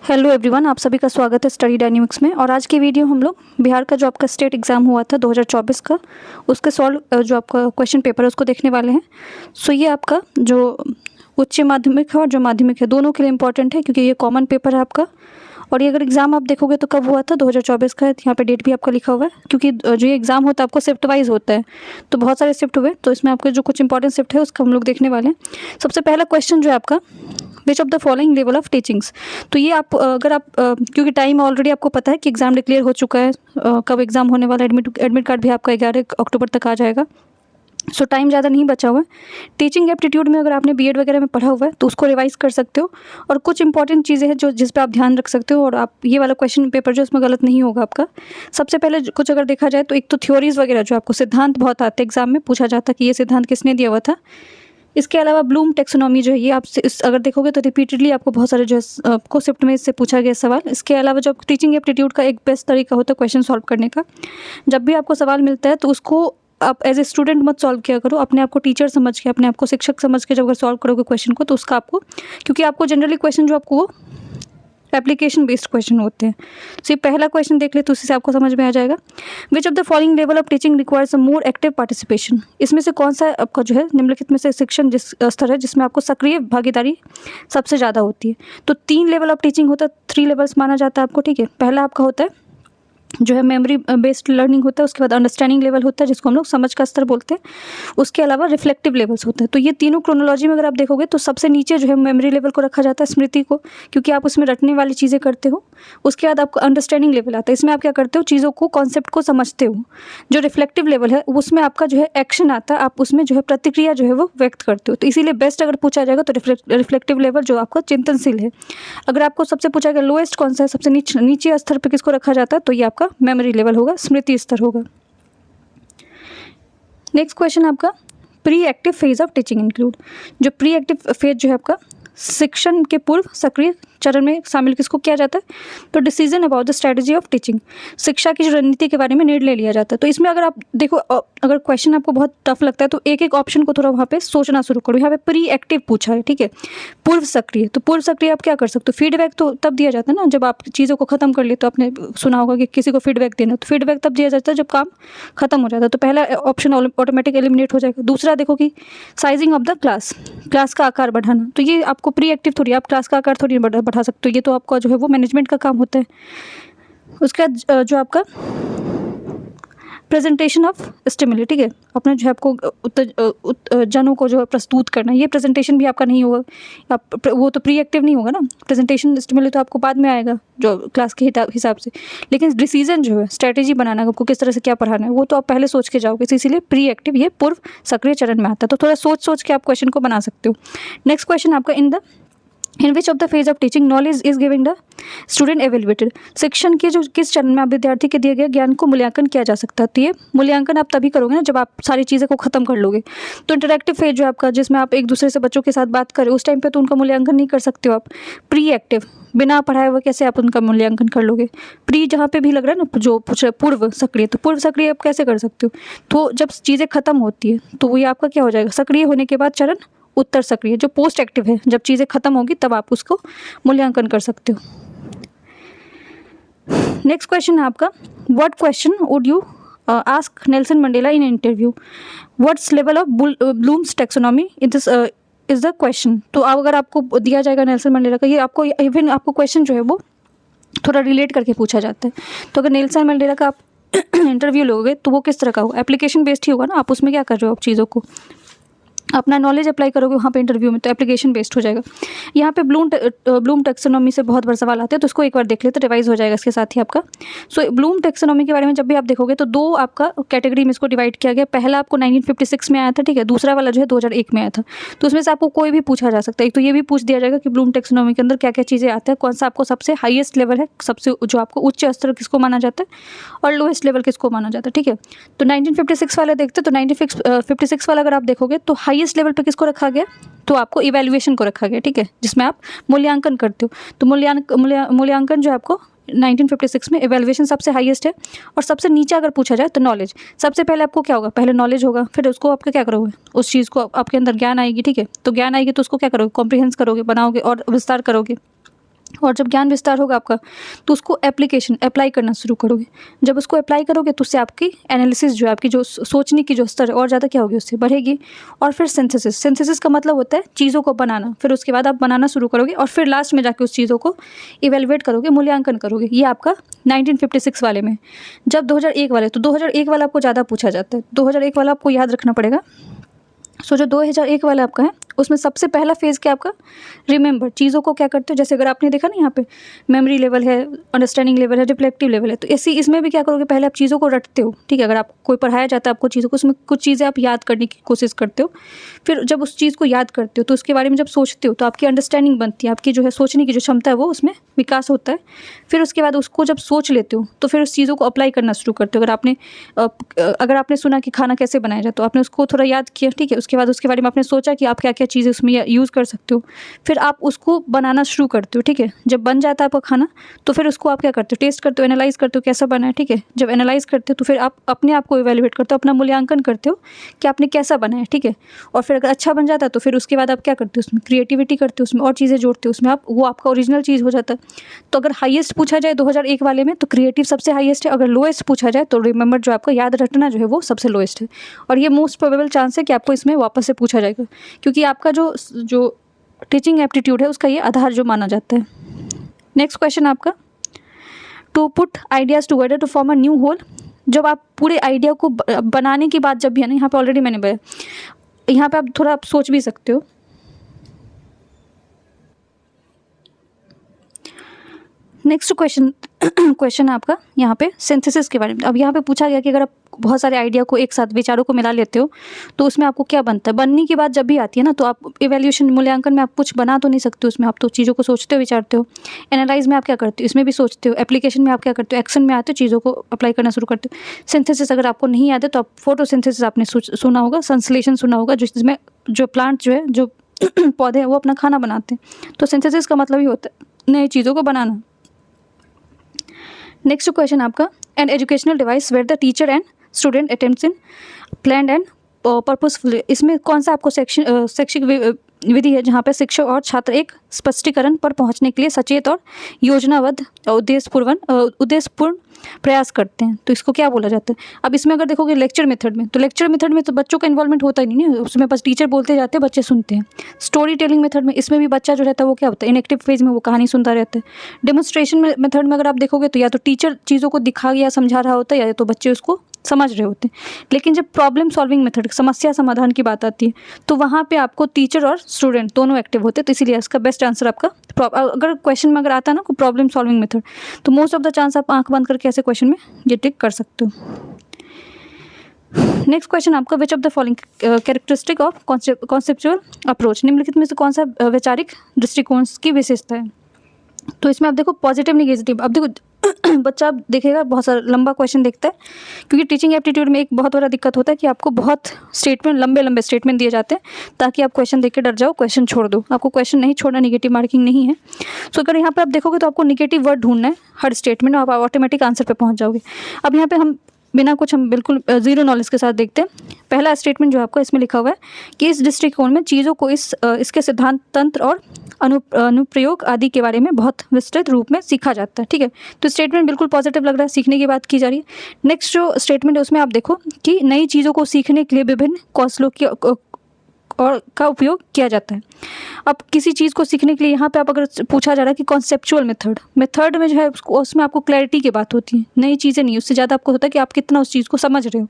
Hello everyone, आप सभी का स्वागत है स्टडी डायनेमिक्स में। और आज की वीडियो हम लोग बिहार का जो आपका स्टेट एग्ज़ाम हुआ था 2024 का, उसके सॉल्व जो आपका क्वेश्चन पेपर है उसको देखने वाले हैं। सो ये आपका जो उच्च माध्यमिक है और जो माध्यमिक है दोनों के लिए इंपॉर्टेंट है, क्योंकि ये कॉमन पेपर है आपका। और ये अगर एग्ज़ाम आप देखोगे तो कब हुआ था, 2024 का है। यहाँ पे डेट भी आपका लिखा हुआ है, क्योंकि जो ये एग्ज़ाम होता है आपको शिफ्ट वाइज होता है, तो बहुत सारे शिफ्ट हुए, तो इसमें आपके जो कुछ इंपॉर्टेंट शिफ्ट है उसका हम लोग देखने वाले हैं। सबसे पहला क्वेश्चन जो है आपका, विच of the following level of teachings. तो ये आप अगर आप क्योंकि टाइम ऑलरेडी आपको पता है कि एग्ज़ाम डिक्लेयर हो चुका है, कब एग्ज़ाम होने वाला है, एडमिट कार्ड भी आपका 11 अक्टूबर तक आ जाएगा। सो टाइम ज़्यादा नहीं बचा हुआ है। टीचिंग एप्टीट्यूड में अगर आपने बीएड वगैरह में पढ़ा हुआ है तो उसको रिवाइज कर सकते हो, और कुछ इंपॉर्टेंट चीज़ें हैं जो जिस पे आप ध्यान रख सकते हो, और आप ये वाला क्वेश्चन पेपर जो इसमें गलत नहीं होगा आपका। सबसे पहले कुछ अगर देखा जाए तो एक तो थ्योरीज वगैरह, जो आपको सिद्धांत बहुत आते हैं एग्जाम में, पूछा जाता है कि ये सिद्धांत किसने दिया हुआ था। इसके अलावा ब्लूम टैक्सोनॉमी जो है, ये आप अगर देखोगे तो रिपीटेडली आपको बहुत सारे जो है आपको शिफ्ट में इससे पूछा गया सवाल। इसके अलावा जो टीचिंग एप्टीट्यूड का एक बेस्ट तरीका होता है क्वेश्चन सॉल्व करने का, जब भी आपको सवाल मिलता है तो उसको आप एज ए स्टूडेंट मत सॉल्व किया करो, अपने आप को टीचर समझ के, अपने आप को शिक्षक समझ के जब अगर सॉल्व करोगे क्वेश्चन को, तो उसका आपको, क्योंकि आपको जनरली क्वेश्चन जो आपको एप्लीकेशन बेस्ड क्वेश्चन होते हैं। सो ये पहला क्वेश्चन देख ले तो उसी से आपको समझ में आ जाएगा। विच of the following level of teaching requires a more active participation. इसमें से कौन सा आपका जो है निम्नलिखित में से शिक्षण जिस स्तर है जिसमें आपको सक्रिय भागीदारी सबसे ज़्यादा होती है। तो 3 लेवल ऑफ टीचिंग होता है, 3 लेवल्स माना जाता है आपको, ठीक है। पहला आपका होता है जो है मेमोरी बेस्ड लर्निंग होता है, उसके बाद अंडरस्टैंडिंग लेवल होता है जिसको हम लोग समझ का स्तर बोलते हैं, उसके अलावा रिफ्लेक्टिव लेवल्स होते हैं। तो ये तीनों क्रोनोलॉजी में अगर आप देखोगे तो सबसे नीचे जो है मेमोरी लेवल को रखा जाता है, स्मृति को, क्योंकि आप उसमें रटने वाली चीज़ें करते हो। उसके बाद आपको अंडरस्टैंडिंग लेवल आता है, इसमें आप क्या करते हो, चीज़ों को, कॉन्सेप्ट को समझते हो। जो रिफ्लेक्टिव लेवल है उसमें आपका जो है एक्शन आता है, आप उसमें जो है प्रतिक्रिया जो है वो व्यक्त करते हो। तो इसीलिए बेस्ट अगर पूछा जाएगा तो रिफ्लेक्टिव लेवल जो आपका चिंतनशील है। अगर आपको सबसे पूछा गया लोएस्ट कौन सा है, सबसे नीचे स्तर पर किसको रखा जाता है, तो ये आपका मेमोरी लेवल होगा, स्मृति स्तर होगा। नेक्स्ट क्वेश्चन आपका, pre active phase of teaching include. जो प्री एक्टिव फेज जो है आपका, शिक्षण के पूर्व सक्रिय चरण में शामिल किसको किया जाता है, तो decision about the strategy of teaching, शिक्षा की जो रणनीति के बारे में निर्णय लिया जाता है। तो इसमें अगर आप देखो, अगर क्वेश्चन आपको बहुत टफ लगता है तो एक एक ऑप्शन को थोड़ा वहाँ पे सोचना शुरू करो। यहाँ पे प्री एक्टिव पूछा है, ठीक है, पूर्व सक्रिय। तो पूर्व सक्रिय आप क्या कर सकते हो, फीडबैक तो तब दिया जाता है ना जब आप चीज़ों को खत्म कर ले। तो आपने सुना होगा कि किसी को फीडबैक देना, तो फीडबैक तब दिया जाता है जब काम खत्म हो जाता है। तो पहला ऑप्शन ऑटोमेटिक एलिमिनेट हो जाएगा। दूसरा देखो कि sizing of the class, class का आकार बढ़ाना, तो ये आपको प्री एक्टिव थोड़ी, आप क्लास का आकार थोड़ी बढ़ा सकते हो, ये तो आपका जो है वो मैनेजमेंट का काम होता है। उसके बाद जो आपका प्रेजेंटेशन ऑफ स्टिमुली, ठीक है, अपने जो है आपको जनों को जो है प्रस्तुत करना, ये प्रेजेंटेशन भी आपका नहीं होगा, आप वो तो प्री एक्टिव नहीं होगा ना। प्रेजेंटेशन स्टिमुली तो आपको बाद में आएगा जो क्लास के हिसाब से, लेकिन डिसीजन जो है, स्ट्रेटेजी बनाना, आपको किस तरह से क्या पढ़ाना है, वो तो आप पहले सोच के जाओगे। इसीलिए प्री एक्टिव ये पूर्व सक्रिय चरण में आता है। तो थोड़ा सोच के आप क्वेश्चन को बना सकते हो। नेक्स्ट क्वेश्चन आपका, in which of the phase of teaching knowledge is giving the student evaluated. शिक्षण के जो किस चरण में आप विद्यार्थी के दिए गए ज्ञान को मूल्यांकन किया जा सकता है। तो ये मूल्यांकन आप तभी करोगे ना जब आप सारी चीज़ें को खत्म कर लोगे। तो इंटरेक्टिव फेज जो आपका, जिसमें आप एक दूसरे से बच्चों के साथ बात करें, उस टाइम पे तो उनका मूल्यांकन नहीं कर सकते हो आप। प्री एक्टिव, बिना पढ़ाए हुए कैसे आप उनका मूल्यांकन कर लोगे। प्री जहाँ पे भी लग रहा है ना, जो पूछ रहा है पूर्व सक्रिय, तो पूर्व सक्रिय आप कैसे कर सकते हो। तो जब चीज़ें खत्म होती है तो ये आपका क्या हो जाएगा, सक्रिय होने के बाद चरण उत्तर सक्रिय, जो पोस्ट एक्टिव है, जब चीज़ें खत्म होगी तब आप उसको मूल्यांकन कर सकते हो। नेक्स्ट क्वेश्चन है आपका, what question would you ask Nelson Mandela in interview, what's level of Bloom's taxonomy in this is the question. तो अब अगर आपको दिया जाएगा नेल्सन मंडेला का, ये आपको इवन आपको क्वेश्चन जो है वो थोड़ा रिलेट करके पूछा जाता है। तो अगर नेल्सन मंडेला का आप इंटरव्यू लोगे तो वो किस तरह का होगा, एप्लीकेशन बेस्ड ही होगा ना, आप उसमें क्या कर रहे हो, आप चीज़ों को अपना नॉलेज अप्लाई करोगे वहाँ पे इंटरव्यू में, तो एप्लीकेशन बेस्ड हो जाएगा। यहाँ पे ब्लूम टैक्सोनॉमी से बहुत बार सवाल आते हैं, तो इसको एक बार देख लेते, रिवाइज हो जाएगा इसके साथ ही आपका। सो ब्लूम टैक्सोनॉमी के बारे में जब भी आप देखोगे तो 2 आपका कैटेगरी में इसको डिवाइड किया गया। पहला आपको 1956 में आया था, ठीक है, दूसरा वाला जो है 2001 में आया था। तो उसमें से आपको कोई भी पूछा जा सकता है। एक तो ये भी पूछ दिया जाएगा कि ब्लूम टैक्सोनॉमी के अंदर क्या क्या चीज़ें आती है, कौन सा आपको सबसे हाईएस्ट लेवल है, सबसे जो आपको उच्च स्तर किसको माना जाता है, और लोएस्ट लेवल किसको माना जाता है, ठीक है। तो 1956 वाला देखते, तो 1956 वाला अगर आप देखोगे तो हाईएस्ट लेवल पर किसको रखा गया, तो आपको इवैल्यूएशन को रखा गया, ठीक है, जिसमें आप मूल्यांकन करते हो। तो मूल्यांकन जो है आपको 1956 में इवैल्यूएशन सबसे हाईएस्ट है। और सबसे नीचे अगर पूछा जाए तो नॉलेज, सबसे पहले आपको क्या होगा, पहले नॉलेज होगा, फिर उसको आपका क्या करोगे, उस चीज़ को आपके अंदर ज्ञान आएगी, ठीक है। तो ज्ञान आएगी तो उसको क्या करोगे, कॉम्प्रिहेंस करोगे, बनाओगे और विस्तार करोगे। और जब ज्ञान विस्तार होगा आपका तो उसको अप्लाई करना शुरू करोगे। जब उसको अप्लाई करोगे तो उससे आपकी एनालिसिस जो है, आपकी जो सोचने की जो स्तर है और ज़्यादा क्या होगी, उससे बढ़ेगी। और फिर सिंथेसिस का मतलब होता है चीज़ों को बनाना। फिर उसके बाद आप बनाना शुरू करोगे और फिर लास्ट में जाके उस चीज़ों को इवेलुएट करोगे, मूल्यांकन करोगे। ये आपका 1956 वाले में। जब 2001 वाले, तो 2001 वाला आपको ज़्यादा पूछा जाता है। 2001 वाला आपको याद रखना पड़ेगा। सो जो 2001 वाला आपका है उसमें सबसे पहला फेज़ क्या आपका, रिमेंबर, चीज़ों को क्या करते हो। जैसे अगर आपने देखा ना यहाँ पे मेमोरी लेवल है, अंडरस्टैंडिंग लेवल है, रिफ्लेक्टिव लेवल है, तो ऐसी इसमें भी क्या करोगे, पहले आप चीज़ों को रटते हो, ठीक है। अगर आप कोई पढ़ाया जाता है आपको चीज़ों को, उसमें कुछ चीज़ें आप याद करने की कोशिश करते हो। फिर जब उस चीज़ को याद करते हो तो उसके बारे में जब सोचते हो तो आपकी अंडरस्टैंडिंग बनती है, आपकी जो है सोचने की जो क्षमता है वो उसमें विकास होता है। फिर उसके बाद उसको जब सोच लेते हो तो फिर उस चीज़ों को अप्लाई करना शुरू करते हो। अगर आपने सुना कि खाना कैसे बनाया जाए तो आपने उसको थोड़ा याद किया, ठीक है। उसके बाद उसके बारे में आपने सोचा कि आप क्या क्या चीज़ें उसमें यूज़ कर सकते हो। फिर आप उसको बनाना शुरू करते हो, ठीक है। जब बन जाता है आपका खाना तो फिर उसको आप क्या करते हो, टेस्ट करते हो, एनालाइज़ करते हो कैसा बना है, ठीक है। जब एनालाइज़ करते हो तो फिर आप अपने आप को इवैल्यूएट करते हो, अपना मूल्यांकन करते हो कि आपने कैसा बनाया, ठीक है। और फिर अगर अच्छा बन जाता है तो फिर उसके बाद आप क्या करते हो, उसमें क्रिएटिविटी करते हो, उसमें और चीज़ें जोड़ते हो, उसमें आप वो आपका ओरिजिनल चीज़ हो जाता है। तो अगर हाईएस्ट पूछा जाए 2001 वाले में तो क्रिएटिव सबसे हाईएस्ट है। अगर लोएस्ट पूछा जाए तो रिमेंबर, जो आपका याद रखना जो है वो सबसे लोएस्ट है। और ये मोस्ट प्रोबेबल चांस है कि आपको इसमें वापस से पूछा जाएगा, क्योंकि आपका जो जो टीचिंग एप्टीट्यूड है उसका ये आधार जो माना जाता है। नेक्स्ट क्वेश्चन आपका, to put ideas together to form a new whole. जब आप पूरे आइडिया को बनाने की बात जब भी है ना, यहाँ पे ऑलरेडी मैंने बताया, यहाँ पे आप थोड़ा आप सोच भी सकते हो। नेक्स्ट क्वेश्चन है आपका यहाँ पे सिंथेसिस के बारे में। अब यहाँ पे पूछा गया कि अगर आप बहुत सारे आइडिया को एक साथ, विचारों को मिला लेते हो तो उसमें आपको क्या बनता है। बनने की बात जब भी आती है ना तो आप इवैल्यूएशन, मूल्यांकन में आप कुछ बना तो नहीं सकते, उसमें आप तो चीज़ों को सोचते हो, विचारते हो। एनालाइज में आप क्या करते हो, इसमें भी सोचते हो। एप्लीकेशन में आप क्या करते हो, एक्शन में आते हो, चीज़ों को अप्लाई करना शुरू करते हो। सिंथेसिस अगर आपको नहीं याद है तो आप फोटोसिंथेसिस आपने सुना होगा, संश्लेषण सुना होगा, जिसमें जो प्लांट जो है, जो पौधे हैं वो अपना खाना बनाते हैं। तो सिंथेसिस का मतलब ही होता है नई चीज़ों को बनाना। नेक्स्ट क्वेश्चन आपका, an educational device where the teacher and student attempts in planned and purposeful. इसमें कौन सा आपको शैक्षिक विधि है जहाँ पे शिक्षक और छात्र एक स्पष्टीकरण पर पहुँचने के लिए सचेत और योजनाबद्ध उद्देश्यपूर्ण प्रयास करते हैं। तो इसको क्या बोला जाता है। अब इसमें अगर देखोगे लेक्चर मेथड में, तो लेक्चर मेथड में तो बच्चों का इन्वॉल्वमेंट होता ही नहीं है, उसमें बस टीचर बोलते जाते हैं, बच्चे सुनते हैं। स्टोरी टेलिंग मेथड में, इसमें भी बच्चा जो रहता है वो क्या होता है, इनएक्टिव फेज में वो कहानी सुनता रहता है। डेमोन्स्ट्रेशन मेथड में अगर आप देखोगे तो या तो टीचर चीज़ों को दिखा या समझा रहा होता है, या तो बच्चे उसको समझ रहे होते हैं। लेकिन जब प्रॉब्लम सॉल्विंग मेथड, समस्या समाधान की बात आती है, तो वहाँ पे आपको टीचर और स्टूडेंट दोनों एक्टिव होते हैं। तो इसीलिए इसका बेस्ट आंसर आपका, अगर क्वेश्चन में अगर आता है ना प्रॉब्लम सॉल्विंग मेथड, तो मोस्ट ऑफ द चांस आप आंख बंद करके ऐसे क्वेश्चन में ये टिक कर सकते हो। नेक्स्ट क्वेश्चन आपका, विच of the following characteristic of conceptual approach. निम्नलिखित में से कौन सा वैचारिक दृष्टिकोण की विशेषता है। तो इसमें आप देखो पॉजिटिव निगेटिव। अब देखो बच्चा आप देखेगा बहुत सारा लंबा क्वेश्चन देखता है, क्योंकि टीचिंग एप्टीट्यूड में एक बहुत बड़ा दिक्कत होता है कि आपको बहुत स्टेटमेंट, लंबे लंबे स्टेटमेंट दिए जाते हैं ताकि आप क्वेश्चन देख के डर जाओ, क्वेश्चन छोड़ दो। आपको क्वेश्चन नहीं छोड़ना, निगेटिव मार्किंग नहीं है। सो अगर यहाँ पे आप देखोगे तो आपको निगेटिव वर्ड ढूंढना है हर स्टेटमेंट, आप ऑटोमेटिक आंसर पे पहुँच जाओगे। अब यहाँ पे हम बिना कुछ, हम बिल्कुल जीरो नॉलेज के साथ देखते हैं। पहला स्टेटमेंट जो आपका इसमें लिखा हुआ है कि इस दृष्टिकोण में चीज़ों को इसके सिद्धांत, तंत्र और अनुप्रयोग आदि के बारे में बहुत विस्तृत रूप में सीखा जाता है, ठीक है। तो स्टेटमेंट बिल्कुल पॉजिटिव लग रहा है, सीखने की बात की जा रही है। नेक्स्ट जो स्टेटमेंट है उसमें आप देखो कि नई चीज़ों को सीखने के लिए विभिन्न कौशलों की और का उपयोग किया जाता है। अब किसी चीज़ को सीखने के लिए यहाँ पे आप अगर पूछा जा रहा है कि कॉन्सेप्चुअल मेथड में जो है उसमें आपको क्लैरिटी की बात होती है, नई चीज़ें नहीं, उससे ज़्यादा आपको होता है कि आप कितना उस चीज़ को समझ रहे हो।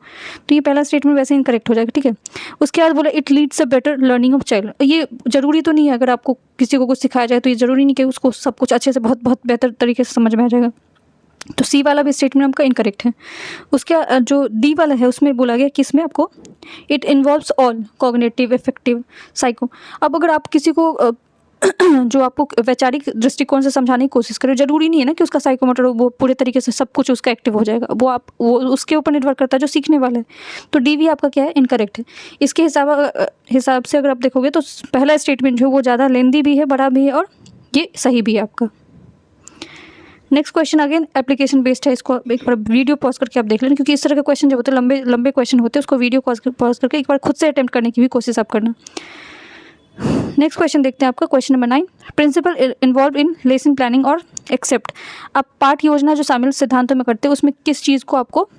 तो ये पहला स्टेटमेंट वैसे इनकरेक्ट हो जाएगा, ठीक है। उसके बाद बोला it leads a better learning of child. ये जरूरी तो नहीं है, अगर आपको किसी को कुछ सिखाया जाए तो ये जरूरी नहीं कि उसको सब कुछ अच्छे से बहुत बहुत बेहतर तरीके से समझ में आ जाएगा। तो सी वाला भी स्टेटमेंट आपका इनकरेक्ट है। उसका जो डी वाला है उसमें बोला गया कि इसमें आपको it involves all cognitive, effective, psycho. अब अगर आप किसी को जो आपको वैचारिक दृष्टिकोण से समझाने की कोशिश करें, जरूरी नहीं है ना कि उसका साइकोमोटर वो पूरे तरीके से सब कुछ उसका एक्टिव हो जाएगा, वो उसके ऊपर निर्भर करता है जो सीखने वाला है। तो डी भी आपका क्या है, इनकरेक्ट है। इसके हिसाब से अगर आप देखोगे तो पहला स्टेटमेंट जो वो ज़्यादा लेंदी भी है, बड़ा भी है, और ये सही भी है आपका। Next question again application based है, इसको एक बार वीडियो पॉज करके आप देख लेना, क्योंकि इस तरह के क्वेश्चन जब होते हैं, लंबे लंबे क्वेश्चन होते हैं, उसको वीडियो पॉज करके एक बार खुद से अटेम्प्ट करने की भी कोशिश आप करना। नेक्स्ट क्वेश्चन देखते हैं आपका question number 9, principle involve in lesson planning और एक्सेप्ट। अब पाठ योजना जो शामिल सिद्धांतों में करते हैं उसमें किस चीज़ को आपको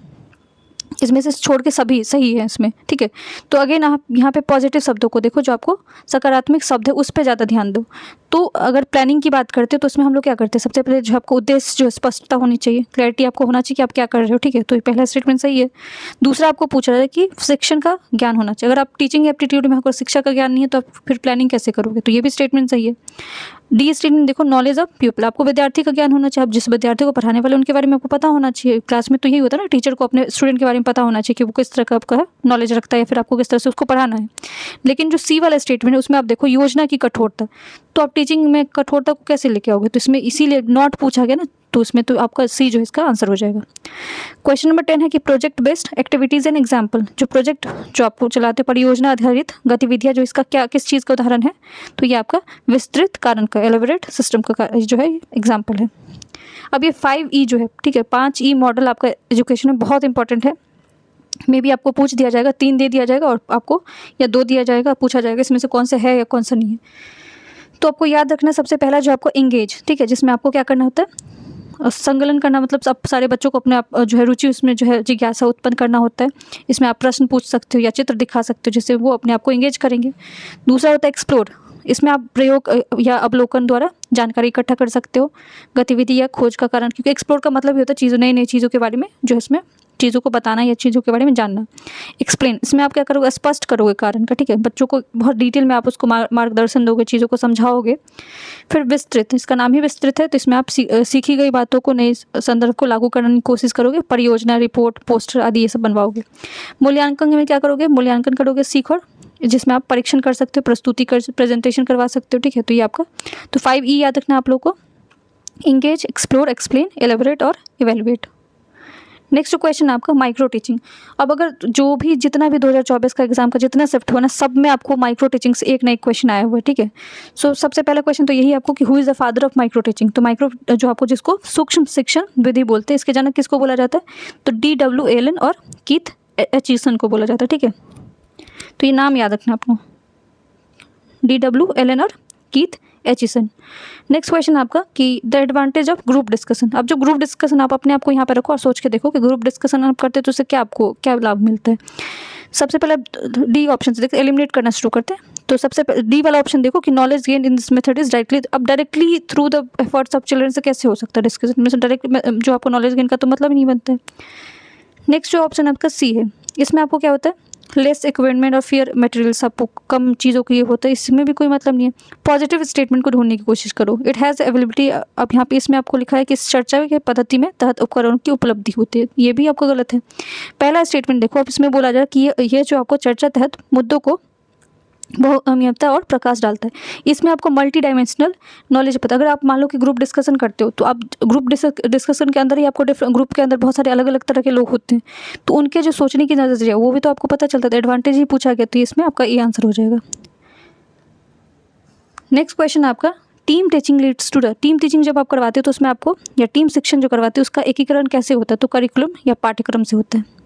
इसमें से छोड़ के सभी सही है इसमें, ठीक है। तो अगेन आप यहाँ पे पॉजिटिव शब्दों को देखो, जो आपको सकारात्मक शब्द है उस पर ज़्यादा ध्यान दो। तो अगर प्लानिंग की बात करते हैं तो उसमें हम लोग क्या करते हैं, सबसे पहले जो आपको उद्देश्य जो स्पष्टता होनी चाहिए, क्लैरिटी आपको होना चाहिए कि आप क्या कर रहे हो, ठीक है। तो ये पहला स्टेटमेंट सही है। दूसरा आपको पूछ रहा है कि शिक्षण का ज्ञान होना चाहिए। अगर आप टीचिंग एप्टीट्यूड में आपको शिक्षा का ज्ञान नहीं है तो आप फिर प्लानिंग कैसे करोगे, तो ये भी स्टेटमेंट सही है। डी स्टेटमेंट देखो, नॉलेज ऑफ पीपल, आपको विद्यार्थी का ज्ञान होना चाहिए। आप जिस विद्यार्थी को पढ़ाने वाले उनके बारे में आपको पता होना चाहिए। क्लास में तो यही होता है ना, टीचर को अपने स्टूडेंट के बारे में पता होना चाहिए कि वो किस तरह का आपका नॉलेज रखता है या फिर आपको किस तरह से उसको पढ़ाना है। लेकिन जो सी वाला स्टेटमेंट है उसमें आप देखो योजना की कठोरता, तो आप टीचिंग में कठोरता को कैसे लेके आओगे, तो इसमें इसीलिए नॉट पूछा गया ना, तो उसमें तो आपका सी जो है इसका आंसर हो जाएगा। क्वेश्चन नंबर 10 है कि project based activities and example, जो प्रोजेक्ट जो आपको चलाते परियोजना आधारित गतिविधियाँ, जो इसका क्या किस चीज़ का उदाहरण है, तो ये आपका विस्तृत कारण का एलोबरेट सिस्टम का जो है एग्जाम्पल है। अब ये 5E जो है, ठीक है, 5E मॉडल आपका एजुकेशन में बहुत इंपॉर्टेंट है। मे भी आपको पूछ दिया जाएगा, 3 दे दिया जाएगा और आपको या 2 दिया जाएगा, पूछा जाएगा इसमें से कौन सा है या कौन सा नहीं है। तो आपको याद रखना सबसे पहला जो आपको एंगेज, ठीक है, जिसमें आपको क्या करना होता है, संकलन करना, मतलब सब सारे बच्चों को अपने आप जो है रुचि उसमें जो है जिज्ञासा उत्पन्न करना होता है। इसमें आप प्रश्न पूछ सकते हो या चित्र दिखा सकते हो जिससे वो अपने आप को एंगेज करेंगे। दूसरा होता है एक्सप्लोर, इसमें आप प्रयोग या अवलोकन द्वारा जानकारी इकट्ठा कर सकते हो, गतिविधि या खोज का कारण, क्योंकि एक्सप्लोर का मतलब ये होता है चीज़ों नई नई चीज़ों के बारे में जो है इसमें चीज़ों को बताना या चीज़ों के बारे में जानना। एक्सप्लेन, इसमें आप क्या करोगे, स्पष्ट करोगे कारण का, ठीक है, बच्चों को बहुत डिटेल में आप उसको मार्गदर्शन दोगे, चीज़ों को समझाओगे। फिर विस्तृत, इसका नाम ही विस्तृत है, तो इसमें आप सीखी गई बातों को नए संदर्भ को लागू करने की कोशिश करोगे, परियोजना, रिपोर्ट, पोस्टर आदि ये सब बनवाओगे। मूल्यांकन में क्या करोगे, मूल्यांकन करोगे सीख और जिसमें आप परीक्षण कर सकते हो, प्रस्तुति कर प्रेजेंटेशन करवा सकते हो, ठीक है। तो ये आपका, तो 5E याद रखना आप लोग को, इंगेज, एक्सप्लोर, एक्सप्लेन, एलेबोरेट और इवेलुएट। नेक्स्ट क्वेश्चन आपका माइक्रो टीचिंग। अब अगर जो भी जितना भी 2024 का एग्जाम का जितना शिफ्ट हुआ ना, सब में आपको माइक्रो टीचिंग से एक ना एक क्वेश्चन आया हुआ है, ठीक है। सो सबसे पहला क्वेश्चन तो यही आपको कि who is the father of micro teaching, तो माइक्रो जो आपको जिसको सूक्ष्म शिक्षण विधि बोलते हैं, इसके जनक किसको बोला जाता है, तो D.W. एलन और कीथ एचिसन को बोला जाता है, ठीक है। तो ये नाम याद रखना आपको, D.W. एलन और कीथ एचिसन। नेक्स्ट क्वेश्चन आपका कि the advantage of group discussion. अब जो ग्रुप डिस्कशन आप अपने आप को यहाँ पर रखो और सोच के देखो कि ग्रुप डिस्कशन आप करते हैं तो उससे क्या आपको क्या लाभ मिलता है। सबसे पहले डी ऑप्शन से देखते एलिमिनेट करना शुरू करते हैं। तो सबसे डी वाला ऑप्शन देखो कि knowledge gain in this method is directly, अब directly through the efforts of children से कैसे हो सकता है डिस्कशन में से डायरेक्ट जो आपको नॉलेज गेन का तो मतलब ही नहीं बनता है। नेक्स्ट जो ऑप्शन आपका सी है, इसमें आपको क्या होता है, लेस इक्विपमेंट और फियर मटेरियल्स, आपको कम चीज़ों के लिए होता है, इसमें भी कोई मतलब नहीं है। पॉजिटिव स्टेटमेंट को ढूंढने की कोशिश करो, इट हैज़ अवेलेबिलिटी। अब यहाँ पे इसमें आपको लिखा है कि इस चर्चा के पद्धति में तहत उपकरणों की उपलब्धि होती है, ये भी आपको गलत है। पहला स्टेटमेंट देखो, अब इसमें बोला जा रहा है कि ये जो आपको चर्चा तहत मुद्दों को बहुअनियमितता और प्रकाश डालता है। इसमें आपको मल्टी डायमेंशनल नॉलेज पता, अगर आप मान लो कि ग्रुप डिस्कशन करते हो तो आप ग्रुप डिस्कशन के अंदर ही आपको डिफरेंट ग्रुप के अंदर बहुत सारे अलग अलग तरह के लोग होते हैं, तो उनके जो सोचने की नज़रिया वो भी तो आपको पता चलता है। एडवांटेज ही पूछा गया, तो इसमें आपका ये आंसर हो जाएगा। नेक्स्ट क्वेश्चन आपका team teaching leads to the, team teaching जब आप करवाते हो तो उसमें आपको या टीम शिक्षण जो करवाते हो उसका एकीकरण कैसे होता है, तो करिकुलम या पाठ्यक्रम से होता है।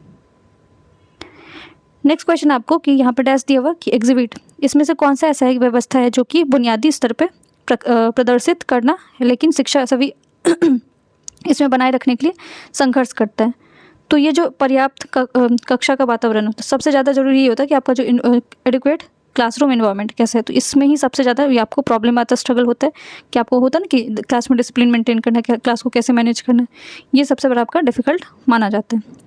नेक्स्ट क्वेश्चन आपको कि यहाँ पर डैश दिया हुआ कि एग्जिबिट, इसमें से कौन सा ऐसा एक व्यवस्था है जो कि बुनियादी स्तर पे प्रदर्शित करना है लेकिन शिक्षा सभी इसमें बनाए रखने के लिए संघर्ष करता है। तो ये जो पर्याप्त कक्षा का वातावरण होता है, सबसे ज़्यादा जरूरी ये होता है कि आपका जो एडिक्वेट क्लासरूम एनवायरनमेंट कैसा है, तो इसमें ही सबसे ज़्यादा ये आपको प्रॉब्लम आता है, स्ट्रगल होता है कि आपको होता है ना कि क्लास में डिसिप्लिन मेंटेन करना है, क्लास को कैसे मैनेज करना है, ये सबसे बड़ा आपका डिफिकल्ट माना जाता है।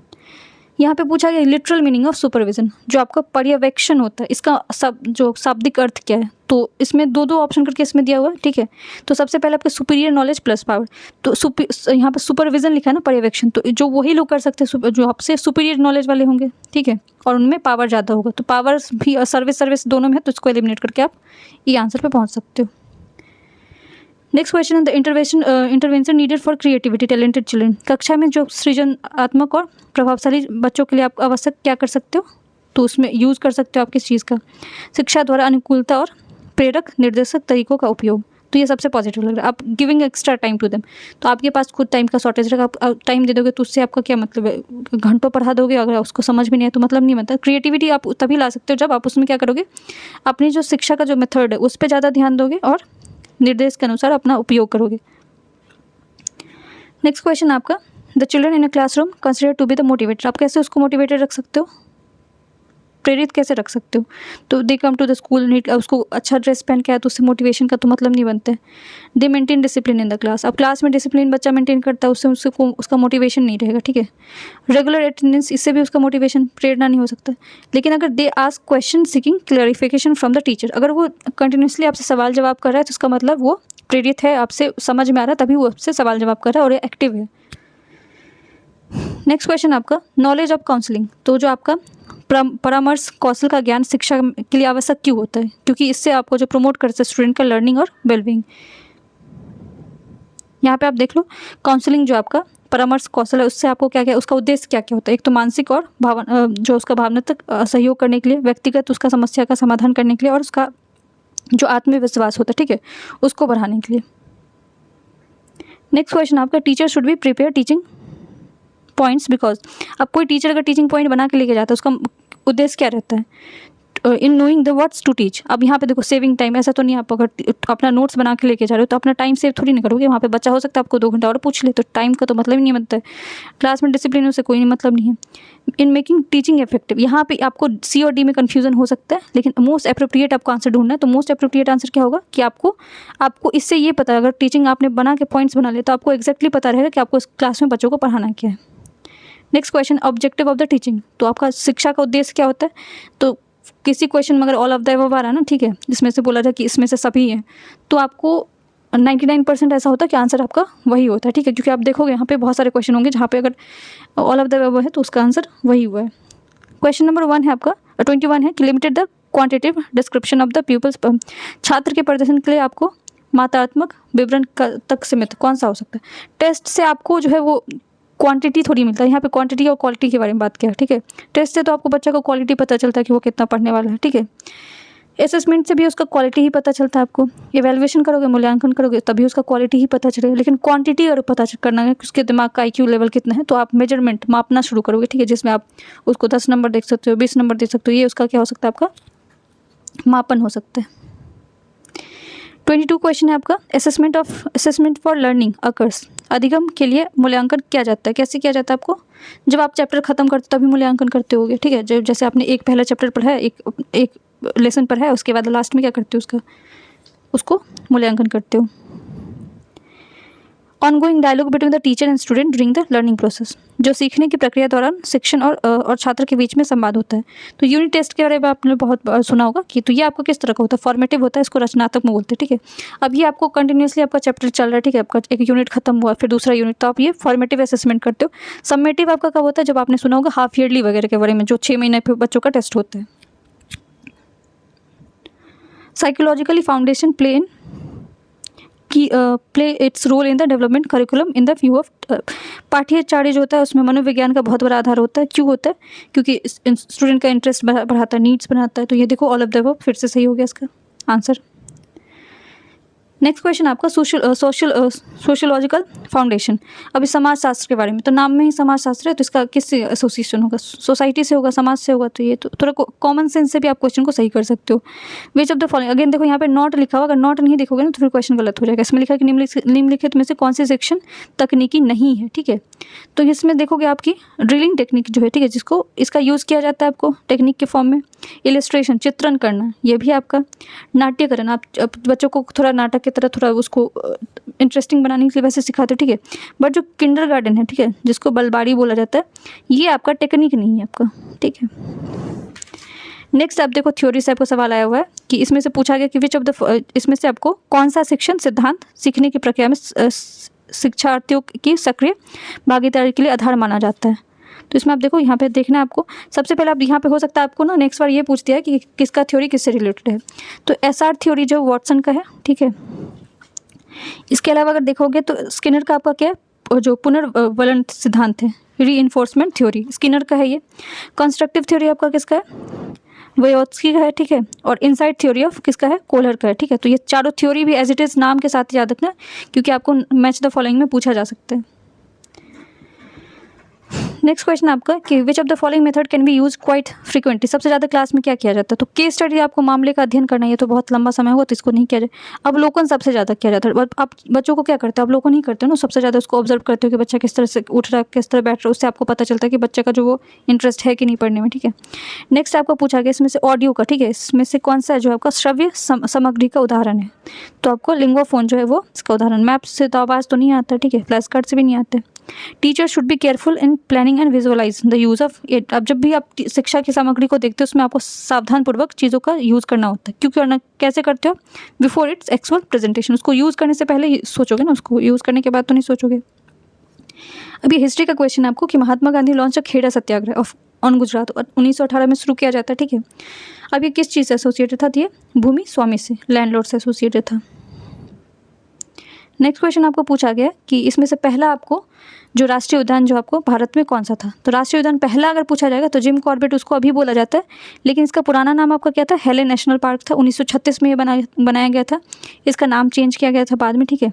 यहाँ पे पूछा गया लिटरल मीनिंग ऑफ सुपरविजन, जो आपका पर्यवेक्षण होता है इसका जो शाब्दिक अर्थ क्या है, तो इसमें दो ऑप्शन करके इसमें दिया हुआ है, ठीक है। तो सबसे पहले आपका सुपीरियर नॉलेज प्लस पावर, तो यहाँ पे सुपरविजन लिखा है ना, पर्यवेक्षण, तो जो वही लोग कर सकते हैं जो आपसे सुपीरियर नॉलेज वाले होंगे, ठीक है, और उनमें पावर ज़्यादा होगा, तो पावर भी और सर्विस दोनों में है, तो इसको एलिमिनेट करके आप ये आंसर पर पहुँच सकते हो। Next question the intervention needed for creativity talented children, कक्षा में जो सृजनात्मक और प्रभावशाली बच्चों के लिए आप आवश्यक क्या कर सकते हो, तो उसमें यूज़ कर सकते हो आप किस चीज़ का, शिक्षा द्वारा अनुकूलता और प्रेरक निर्देशक तरीकों का उपयोग, तो ये सबसे पॉजिटिव लग रहा है। आप giving extra time to them, तो आपके पास खुद टाइम का शॉर्टेज रहेगा, आप टाइम दे दोगे तो उससे आपका क्या मतलब है, घंटों पढ़ा दोगे, अगर उसको समझ में नहीं है तो मतलब नहीं बनता। क्रिएटिविटी आप तभी ला सकते हो जब आप उसमें क्या करोगे, अपनी जो शिक्षा का जो मेथड है उस पर ज़्यादा ध्यान दोगे और निर्देश के अनुसार अपना उपयोग करोगे। नेक्स्ट क्वेश्चन आपका, the children in a classroom consider to be the motivator. आप कैसे उसको मोटिवेटेड रख सकते हो, प्रेरित कैसे रख सकते हो? तो they come to the school neat, उसको अच्छा ड्रेस पहन के आया तो उससे मोटिवेशन का तो मतलब नहीं बनता है। दे maintain discipline in the class, अब क्लास में डिसिप्लिन बच्चा मेंटेन करता है, उससे उसको उसका मोटिवेशन नहीं रहेगा, ठीक है। रेगुलर अटेंडेंस, इससे भी उसका मोटिवेशन प्रेरणा नहीं हो सकता। लेकिन अगर they ask question seeking clarification from the teacher, अगर वो कंटिन्यूसली आपसे सवाल जवाब कर रहा है तो उसका मतलब वो प्रेरित है, आपसे समझ में आ रहा है, तभी वो आपसे सवाल जवाब कर रहा है और ये एक्टिव है। नेक्स्ट क्वेश्चन आपका, नॉलेज ऑफ काउंसलिंग। तो जो आपका परामर्श कौशल का ज्ञान शिक्षा के लिए आवश्यक क्यों होता है? क्योंकि इससे आपको जो प्रमोट करता है स्टूडेंट का लर्निंग और वेलबींग। यहाँ पे आप देख लो, काउंसलिंग जो आपका परामर्श कौशल है उससे आपको क्या क्या, उसका उद्देश्य क्या क्या होता है? एक तो मानसिक और जो उसका भावनात्मक सहयोग करने के लिए, व्यक्तिगत उसका समस्या का समाधान करने के लिए, और उसका जो आत्मविश्वास होता है, ठीक है, उसको बढ़ाने के लिए। नेक्स्ट क्वेश्चन आपका, teacher should be prepare teaching points because. अब कोई टीचर अगर टीचिंग पॉइंट बना के लेके जाता है उसका उद्देश्य क्या रहता है? In knowing the words to teach. अब यहाँ पे देखो सेविंग टाइम, ऐसा तो नहीं आप अगर अपना नोट्स बना के लेके जा रहे हो तो अपना टाइम सेव थोड़ी नहीं करोगे, वहाँ पे बच्चा हो सकता है आपको 2 घंटा और पूछ ले, तो टाइम का तो मतलब ही नहीं बनता है। क्लास में डिसिप्लिन से कोई मतलब नहीं है। इन मेकिंग टीचिंग इफेक्टिव, यहाँ पे आपको सी और डी में कन्फ्यूजन हो सकता है, लेकिन मोस्ट अप्रोप्रिएट आपको आंसर ढूंढना है। तो मोस्ट अप्रोप्रिएट आंसर क्या होगा कि आपको इससे ये पता है, अगर टीचिंग आपने बना के पॉइंट्स बना लिए तो आपको एक्जैक्टली पता रहेगा कि आपको इस क्लास में बच्चों को पढ़ाना क्या है। Next question, objective of the teaching. तो आपका शिक्षा का उद्देश्य क्या होता है? तो किसी क्वेश्चन में अगर ऑल ऑफ द अबव आ रहा है ना, ठीक है, जिसमें से बोला जाए कि इसमें से सभी हैं, तो आपको 99% ऐसा होता है कि आंसर आपका वही होता है, ठीक है। क्योंकि आप देखोगे यहाँ पे बहुत सारे क्वेश्चन होंगे जहाँ पे अगर ऑल ऑफ द अबव है तो उसका आंसर वही हुआ है। क्वेश्चन नंबर 1 है आपका 21 है कि limited the quantitative description of the peoples. छात्र के प्रदर्शन के लिए आपको मात्रात्मक विवरण तक सीमित कौन सा हो सकता है? टेस्ट से आपको जो है वो क्वांटिटी थोड़ी मिलता है, यहाँ पे क्वांटिटी और क्वालिटी के बारे में बात किया है, ठीक है। टेस्ट से तो आपको बच्चा को क्वालिटी पता चलता है कि वो कितना पढ़ने वाला है, ठीक है। असेसमेंट से भी उसका क्वालिटी ही पता चलता है आपको। इवैल्यूएशन करोगे, मूल्यांकन करोगे, तभी उसका क्वालिटी ही पता चलेगा। लेकिन क्वांटिटी अगर पता करना है कि उसके दिमाग का IQ लेवल कितना है, तो आप मेजरमेंट मापना शुरू करोगे, ठीक है, जिसमें आप उसको 10 नंबर देख सकते हो, 20 नंबर देख सकते हो। ये उसका क्या हो सकता है, आपका मापन हो सकता है। 22 क्वेश्चन है आपका, असेसमेंट फॉर लर्निंग अकर्स। अधिगम के लिए मूल्यांकन किया जाता है। कैसे किया जाता है? आपको जब आप चैप्टर खत्म करते हो तभी मूल्यांकन करते होगे, ठीक है। जब जैसे आपने एक पहला चैप्टर पढ़ा है, एक लेसन पढ़ा है, उसके बाद लास्ट में क्या करते हो, उसको मूल्यांकन करते हो। Ongoing dialogue between the teacher and student during the learning process, जो सीखने की प्रक्रिया दौरान शिक्षण और छात्र के बीच में संवाद होता है। तो यूनिट टेस्ट के बारे में आपने बहुत सुना होगा कि तो ये आपको किस तरह का होता है, फॉर्मेटिव होता है, इसको रचनात्मक में बोलते हैं, ठीक है। अब ये आपको कंटिन्यूसली आपका चैप्टर चल रहा है, ठीक है, आपका एक यूनिट खत्म हुआ फिर दूसरा यूनिट, तो आप ये फॉर्मेटिव असेसमेंट करते हो। सबमेटिव आपका कब होता है? जब आपने सुना होगा हाफ ईयरली वगैरह के बारे में, जो 6 महीने पे बच्चों का टेस्ट होता है। Psychologically foundation play its role in the development curriculum in the view of. पाठ्यचर्या जो होता है उसमें मनोविज्ञान का बहुत बड़ा आधार होता है। क्यों होता है? क्योंकि स्टूडेंट का इंटरेस्ट बढ़ाता है, नीड्स बनाता है। तो ये देखो ऑल ऑफ द अबव फिर से सही हो गया इसका आंसर। नेक्स्ट क्वेश्चन आपका सोशियोलॉजिकल फाउंडेशन। अभी समाज शास्त्र के बारे में, तो नाम में ही समाज शास्त्र है, तो इसका किससे एसोसिएशन होगा? सोसाइटी से होगा, समाज से होगा। तो ये तो थोड़ा कॉमन सेंस से भी आप क्वेश्चन को सही कर सकते हो। विच ऑफ द फॉलोइंग, अगेन देखो यहाँ पे नॉट लिखा हुआ, अगर नॉट नहीं देखोगे ना तो फिर क्वेश्चन गलत हो जाएगा। इसमें लिखा है कि निम्नलिखित में से कौन सी सेक्शन तकनीकी नहीं है, ठीक है। तो इसमें देखोगे आपकी ड्रिलिंग टेक्निक जो है, ठीक है, जिसको इसका यूज़ किया जाता है आपको टेक्निक के फॉर्म में। इलिस्ट्रेशन, चित्रण करना, ये भी आपका। नाट्यकरण, आप बच्चों को थोड़ा नाटक की तरह थोड़ा उसको इंटरेस्टिंग बनाने के लिए वैसे सिखाते, ठीक है। बट जो किंडरगार्टन है, ठीक है, जिसको बलबाड़ी बोला जाता है, ये आपका टेक्निक नहीं है आपका, ठीक है। नेक्स्ट आप देखो, थ्योरी से आपको सवाल आया हुआ है कि इसमें से पूछा गया कि विच ऑफ द, इसमें से आपको कौन सा शिक्षण सिद्धांत सीखने की प्रक्रिया में शिक्षार्थियों की सक्रिय भागीदारी के लिए आधार माना जाता है। तो इसमें आप देखो, यहाँ पे देखना है आपको। सबसे पहले आप यहाँ पे हो सकता है आपको ना नेक्स्ट बार ये पूछ दिया है कि किसका थ्योरी किससे रिलेटेड है। तो SR थ्योरी जो वॉटसन का है, ठीक है। इसके अलावा अगर देखोगे तो स्किनर का आपका क्या है, जो पुनर्वलन सिद्धांत है, रीइंफोर्समेंट थ्योरी, स्किनर का है ये। कंस्ट्रक्टिव थ्योरी आपका किसका है? वयोत्स्की का है, ठीक है, और इनसाइड थ्योरी ऑफ किसका है, कोहलर का है, ठीक है। तो ये चारों थ्योरी भी एज इट इज़ नाम के साथ याद रखना, क्योंकि आपको मैच द फॉलोइंग में पूछा जा सकता है। नेक्स्ट क्वेश्चन आपका कि विच of the following method can be use quite frequently, सबसे ज़्यादा क्लास में क्या किया जाता है। तो केस स्टडी, आपको मामले का अध्ययन करना है, ये तो बहुत लंबा समय होगा तो इसको नहीं किया जाए। अवलोकन सबसे ज़्यादा किया जाता है। आप बच्चों को क्या करते हो, अवलोकन नहीं करते हो ना, सबसे ज़्यादा उसको ऑब्जर्व करते हो कि बच्चा किस तरह से उठ रहा है, किस तरह बैठ रहा है, उससे आपको पता चलता है कि बच्चे का जो वो इंटरेस्ट है कि नहीं पढ़ने में, ठीक है। नेक्स्ट आपको पूछा गया इसमें से ऑडियो का, ठीक है, इसमें से कौन सा है जो आपका श्रव्य सामग्री का उदाहरण है। तो आपको लिंगोफोन जो है वो इसका उदाहरण। मैप से तो आवाज़ तो नहीं आता, ठीक है, फ्लैश कार्ड से भी नहीं आते। Teacher should be careful in planning and visualize the use of it. अब जब भी आप शिक्षा की सामग्री को देखते हो उसमें आपको सावधानपूर्वक चीज़ों का यूज़ करना होता है। क्यों करना, कैसे करते हो, बिफोर इट्स एक्चुअल प्रेजेंटेशन। उसको यूज़ करने से पहले ही सोचोगे ना, उसको यूज़ करने के बाद तो नहीं सोचोगे। अभी हिस्ट्री का क्वेश्चन है आपको कि Mahatma Gandhi launch Kheda Satyagraha of on Gujarat 1918 में शुरू किया जाता है, ठीक है। अब ये किस चीज़ से एसोसिएटेड था, ये भूमि स्वामी से, लैंडलॉर्ड से एसोसिएटेड था। नेक्स्ट क्वेश्चन आपको पूछा गया कि इसमें से पहला आपको जो राष्ट्रीय उद्यान जो आपको भारत में कौन सा था। तो राष्ट्रीय उद्यान पहला अगर पूछा जाएगा तो जिम कॉर्बेट उसको अभी बोला जाता है, लेकिन इसका पुराना नाम आपका क्या था, हेलेन नेशनल पार्क था। 1936 में ये बनाया गया था। इसका नाम चेंज किया गया था बाद में, ठीक है।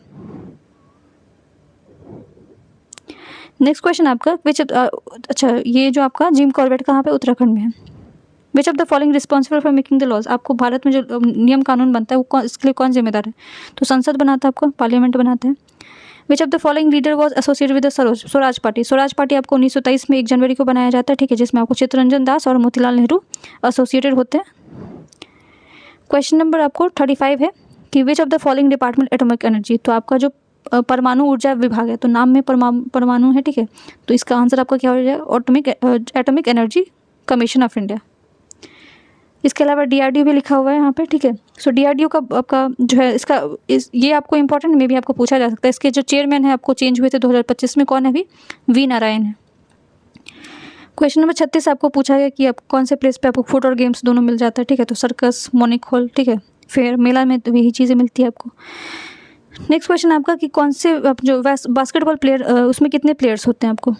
नेक्स्ट क्वेश्चन आपका अच्छा, ये जो आपका जिम कॉर्बेट कहाँ पे, उत्तराखंड में है। Which of the following responsible for making the laws, आपको भारत में जो नियम कानून बनता है वो इसके लिए कौन जिम्मेदार है। तो संसद बनाता है, आपका पार्लियामेंट बनाता है। Which of the following leader was associated with the Swaraj party. Swaraj party आपको 1923 में 1 जनवरी को बनाया जाता है, ठीक है, जिसमें आपको चित्तरंजन दास और मोतीलाल नेहरू एसोसिएटेड होते हैं। क्वेश्चन नंबर आपको 35 है कि विच of the following department atomic energy. तो आपका जो परमाणु ऊर्जा विभाग है, तो नाम में परमाणु है, ठीक है, तो इसका आंसर आपका क्या हो जाएगा, atomic energy commission of India. इसके अलावा डीआरडीओ भी लिखा हुआ है यहाँ पे, ठीक है। सो डीआरडीओ का आपका जो है ये आपको इंपॉर्टेंट में भी आपको पूछा जा सकता है। इसके जो चेयरमैन है आपको चेंज हुए थे 2025 में, कौन है अभी, वी नारायण है। क्वेश्चन नंबर 36 आपको पूछा गया कि आप कौन से प्लेस पे आपको फूड और गेम्स दोनों मिल जाता है, ठीक है। तो सर्कस, मोनिक हॉल, ठीक है, फेयर, मेला में तो यही चीज़ें मिलती है आपको। नेक्स्ट क्वेश्चन आपका कि कौन से जो बास्केटबॉल प्लेयर, उसमें कितने प्लेयर्स होते हैं आपको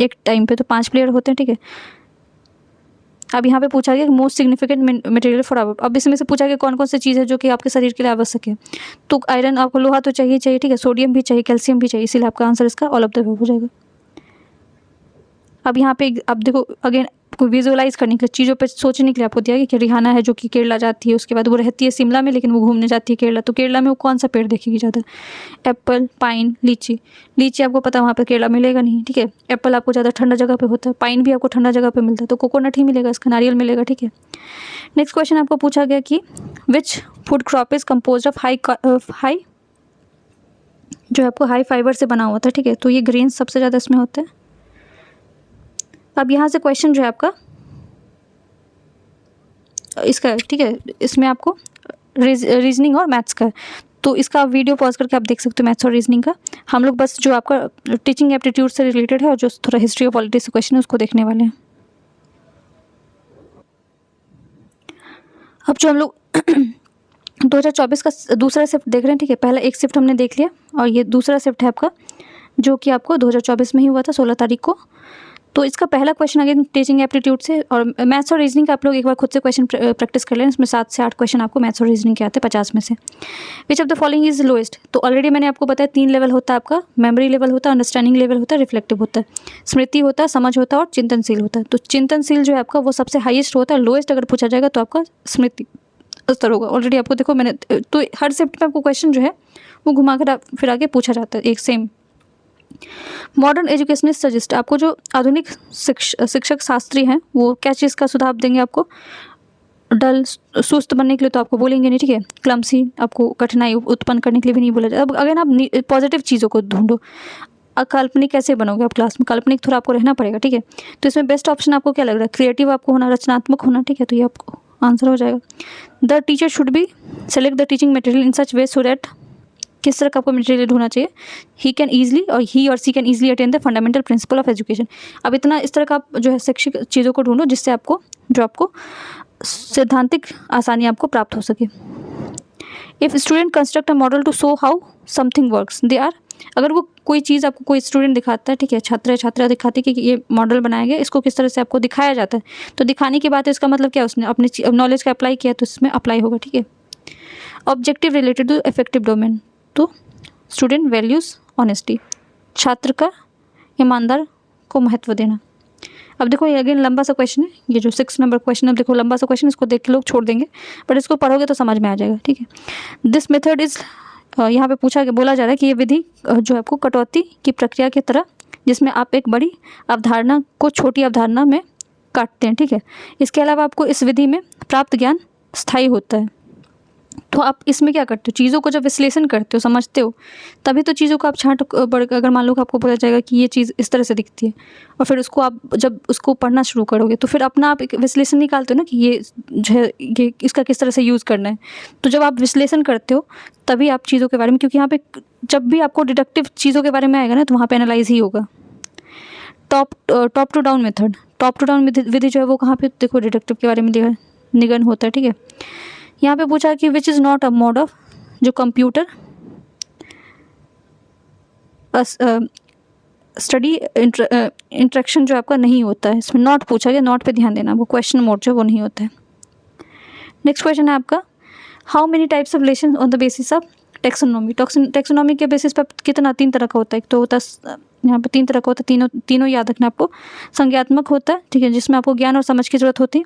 एक टाइम पे, तो 5 प्लेयर होते हैं, ठीक है। अब यहाँ पे पूछा गया कि most significant material for our. अब इसमें से पूछा गया कौन कौन सी चीज़ है जो कि आपके शरीर के लिए आवश्यक है। तो आयरन, आपको लोहा तो चाहिए, ठीक है, सोडियम भी चाहिए, कैल्शियम भी चाहिए, इसीलिए आपका आंसर इसका ऑल ऑफ द अबव हो जाएगा। अब यहाँ पे अब देखो अगेन को विजुअलाइज करने के लिए, चीज़ों पे सोचने के लिए आपको दिया गया कि रिहाना है जो कि केरला जाती है, उसके बाद वो रहती है शिमला में लेकिन वो घूमने जाती है केरला। तो केरला में वो कौन सा पेड़ देखेगी ज़्यादा, एप्पल, पाइन, लीची। लीची आपको पता है वहाँ पर केरला मिलेगा नहीं, ठीक है। एप्पल आपको ज़्यादा ठंडा जगह पे होता है, पाइन भी आपको ठंडा जगह पे मिलता है, तो कोकोनट ही मिलेगा इसका, नारियल मिलेगा, ठीक है। नेक्स्ट क्वेश्चन आपको पूछा गया कि which food crop is compose of high जो आपको हाई फाइबर से बना हुआ था, ठीक है। तो ये ग्रेन्स सबसे ज़्यादा इसमें होते हैं। अब यहाँ से क्वेश्चन जो है आपका इसका, ठीक है, इसमें आपको रीजनिंग और मैथ्स का है। तो इसका वीडियो पॉज करके आप देख सकते हो मैथ्स और रीजनिंग का। हम लोग बस जो आपका टीचिंग एप्टीट्यूड से रिलेटेड है और जो थोड़ा हिस्ट्री और पॉलिटिक्स से क्वेश्चन है उसको देखने वाले हैं। अब जो हम लोग 2024 का दूसरा शिफ्ट देख रहे हैं, ठीक है। पहला एक शिफ्ट हमने देख लिया और ये दूसरा शिफ्ट है आपका जो कि आपको 2024 में ही हुआ था 16 तारीख को। तो इसका पहला क्वेश्चन अगेन टीचिंग एप्टीट्यूड से और मैथ्स और रीजनिंग का आप लोग एक बार खुद से क्वेश्चन प्रैक्टिस कर लें। इसमें 7 से 8 क्वेश्चन आपको मैथ्स और रीजनिंग के आते हैं 50 में से। विच of the following is lowest. तो ऑलरेडी मैंने आपको बताया 3 लेवल होता है आपका, मेमोरी लेवल होता है, अंडरस्टैंडिंग लेवल होता है, रिफ्लेक्टिव होता है, स्मृति होता है, समझ होता है और चिंतनशील होता है। तो चिंतनशील जो है आपका वो सबसे हाईएस्ट होता है। लोएस्ट अगर पूछा जाएगा तो आपका स्मृति स्तर होगा। ऑलरेडी आपको देखो मैंने तो हर शिफ्ट में आपको क्वेश्चन जो है वो घुमा कर फिर आगे पूछा जाता है एक सेम। मॉडर्न एजुकेशनिस्ट सजेस्ट, आपको जो आधुनिक शिक्षक शास्त्री हैं वो क्या चीज़ का सुझाव देंगे आपको, डल सुस्त बनने के लिए तो आपको बोलेंगे नहीं, ठीक है। क्लमसी, आपको कठिनाई उत्पन्न करने के लिए भी नहीं बोला जाता। अब अगर आप पॉजिटिव चीज़ों को ढूंढो, काल्पनिक कैसे बनोगे आप क्लास में, काल्पनिक थोड़ा आपको रहना पड़ेगा, ठीक है। तो इसमें बेस्ट ऑप्शन आपको क्या लग रहा है, क्रिएटिव आपको होना, रचनात्मक होना, ठीक है। तो ये आपको आंसर हो जाएगा। The teacher should B select the teaching material in such way so that, किस तरह का आपको मटेरियल ढूंढना चाहिए, ही कैन ईजिली और ही और she can easily attain the fundamental principle of education. अब इस तरह का आप जो है शैक्षिक चीज़ों को ढूंढो जिससे आपको सैद्धांतिक आसानी आपको प्राप्त हो सके। If student construct a model to show how something works, they are अगर वो कोई चीज़ आपको कोई स्टूडेंट दिखाता है, ठीक है, छात्र या छात्रा दिखाती है कि ये मॉडल बनाया गया, इसको किस तरह से आपको दिखाया जाता है, तो दिखाने की बात है, इसका मतलब क्या, उसने अपने नॉलेज का अप्लाई किया तो इसमें अप्लाई होगा, ठीक है। Objective related to affective domain, तो स्टूडेंट वैल्यूज़ ऑनेस्टी, छात्र का ईमानदार को महत्व देना। अब देखो ये अगेन लंबा सा क्वेश्चन है, ये जो 6 नंबर क्वेश्चन है, अब देखो लंबा सा क्वेश्चन, इसको देख के लोग छोड़ देंगे, बट इसको पढ़ोगे तो समझ में आ जाएगा, ठीक है। दिस मेथड इज़, यहाँ पे पूछा बोला जा रहा है कि ये विधि जो आपको कटौती की प्रक्रिया की तरह, जिसमें आप एक बड़ी अवधारणा को छोटी अवधारणा में काटते हैं, ठीक है। इसके अलावा आपको इस विधि में प्राप्त ज्ञान स्थायी होता है। तो आप इसमें क्या करते हो, चीज़ों को जब विश्लेषण करते हो, समझते हो, तभी तो चीज़ों को आप छांट बढ़, अगर मान लो आपको पता जाएगा कि ये चीज़ इस तरह से दिखती है, और फिर उसको आप जब उसको पढ़ना शुरू करोगे तो फिर अपना आप एक विश्लेषण निकालते हो ना कि ये जो है ये इसका किस तरह से यूज़ करना है। तो जब आप विश्लेषण करते हो तभी आप चीज़ों के बारे में, क्योंकि यहाँ पे जब भी आपको डिडक्टिव चीज़ों के बारे में आएगा ना तो वहाँ पर एनालाइज ही होगा। Top to down method, top to down विधि जो है वो कहाँ पे, देखो डिडक्टिव के बारे में निगन होता है, ठीक है। यहाँ पे पूछा कि which is not a mode of, जो कंप्यूटर स्टडी इंट्रैक्शन जो आपका नहीं होता है, इसमें नॉट पूछा गया, नॉट पे ध्यान देना, वो क्वेश्चन मोड जो वो नहीं होता है। नेक्स्ट क्वेश्चन है आपका, how many types of relation on the basis of taxonomy, taxonomy के बेसिस पर कितना, 3 तरह का होता है। एक तो होता है यहाँ पे 3 तरह का होता है, तीनों याद रखना आपको। संज्ञात्मक होता है, ठीक है, जिसमें आपको ज्ञान और समझ की जरूरत होती है।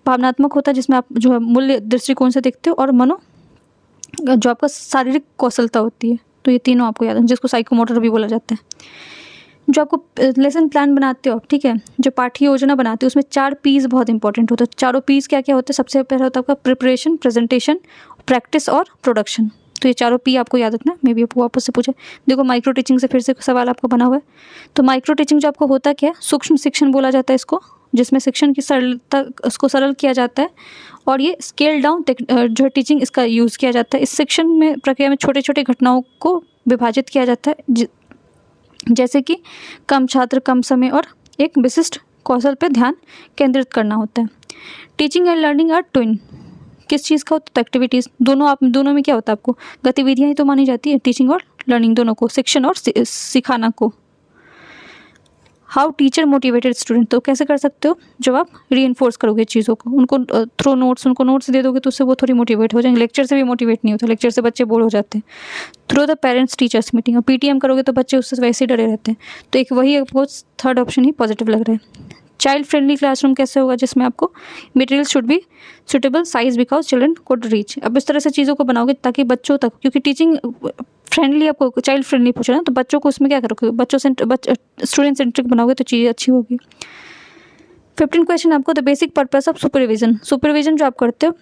भावनात्मक होता है, जिसमें आप जो है मूल्य दृष्टिकोण से देखते हो, और मनो जो आपका शारीरिक कौशलता होती है। तो ये तीनों आपको याद है, जिसको साइकोमोटर भी बोला जाता है। जो आपको लेसन प्लान बनाते हो, ठीक है, जो पाठ्य योजना बनाते हो, उसमें 4 P's बहुत इंपॉर्टेंट होता है। चारों P's क्या क्या होते हैं, सबसे पहले होता है आपका प्रिपरेशन, प्रेजेंटेशन, प्रैक्टिस और प्रोडक्शन। तो ये चारों P आपको याद रखना, मे बी आपको वापस से पूछे। देखो माइक्रो टीचिंग से फिर से सवाल आपका बना हुआ है। तो माइक्रो टीचिंग जो आपको होता क्या है, सूक्ष्म शिक्षण बोला जाता है इसको, जिसमें शिक्षण की सरलता, उसको सरल किया जाता है, और ये स्केल डाउन जो है टीचिंग, इसका यूज़ किया जाता है। इस शिक्षण में प्रक्रिया में छोटे छोटे घटनाओं को विभाजित किया जाता है, जैसे कि कम छात्र, कम समय और एक विशिष्ट कौशल पर ध्यान केंद्रित करना होता है। Teaching and learning are twin, किस चीज़ का होता है, एक्टिविटीज़, दोनों में क्या होता है, आपको गतिविधियाँ ही तो मानी जाती है, टीचिंग और लर्निंग दोनों को, शिक्षण और सिखाना को। हाउ टीचर मोटिवेटेड स्टूडेंट, तो कैसे कर सकते हो, जब आप रीइंफोर्स करोगे चीज़ों को, उनको थ्रू नोट्स, उनको नोट्स दे दोगे तो उससे वो थोड़ी मोटिवेट हो जाएंगे। लेक्चर से भी मोटिवेट नहीं होता, लेक्चर से बच्चे बोर हो जाते हैं। Through the parents teachers meeting, और PTM करोगे तो बच्चे उससे वैसे ही डरे रहते हैं। तो एक वही आपको थर्ड ऑप्शन ही पॉजिटिव लग रहा है। चाइल्ड फ्रेंडली क्लासरूम कैसे होगा, जिसमें आपको material should be suitable size because children could reach. अब इस तरह से चीज़ों को बनाओगे ताकि बच्चों तक, क्योंकि टीचिंग फ्रेंडली आपको चाइल्ड फ्रेंडली पूछ रहा है, तो बच्चों को उसमें क्या करोगे, स्टूडेंट सेंट्रिक बनाओगे तो चीज़ें अच्छी होगी। 15 क्वेश्चन आपको, the basic purpose of supervision, supervision जो आप करते हो,